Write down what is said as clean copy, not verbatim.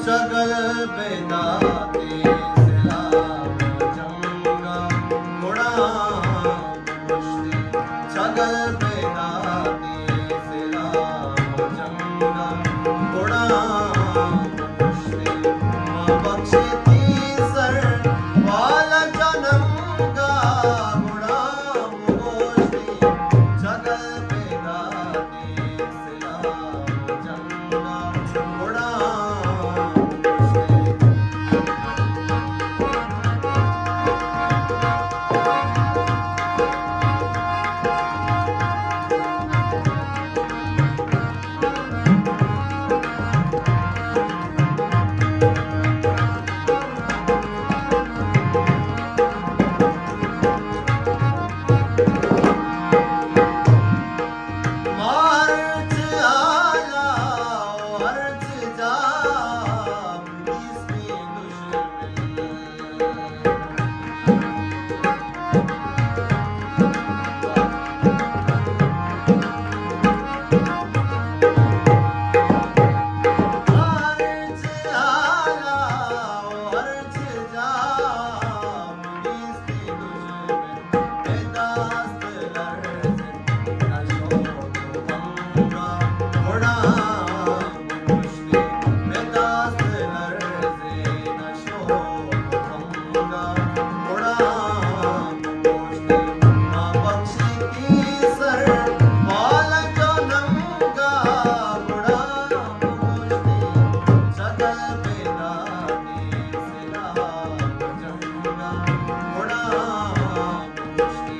चगल बेदाते सिलाव चंगा गुणा मुश्ती चगल बेदाते सिलाव चंगा गुणा मुश्ती बख्शती सर वाला जन्म का गुणा मुश्ती चगल बेदाते सिलाव चंगा गुणा मार्च आला अर्ज जा इसकी दुश्मनी मार्च आला अर्ज जा इसकी दुश्मनी बेदास्त लर्ज नशो भंगा घोड़ा मुश्ती बेदास्त लर्ज नशो भंगा घोड़ा मुश्ती माँ बख्शी की सर वाला जनम का घोड़ा मुश्ती चगल बेदाती सिलाव चंगा घोड़ा मुश्ती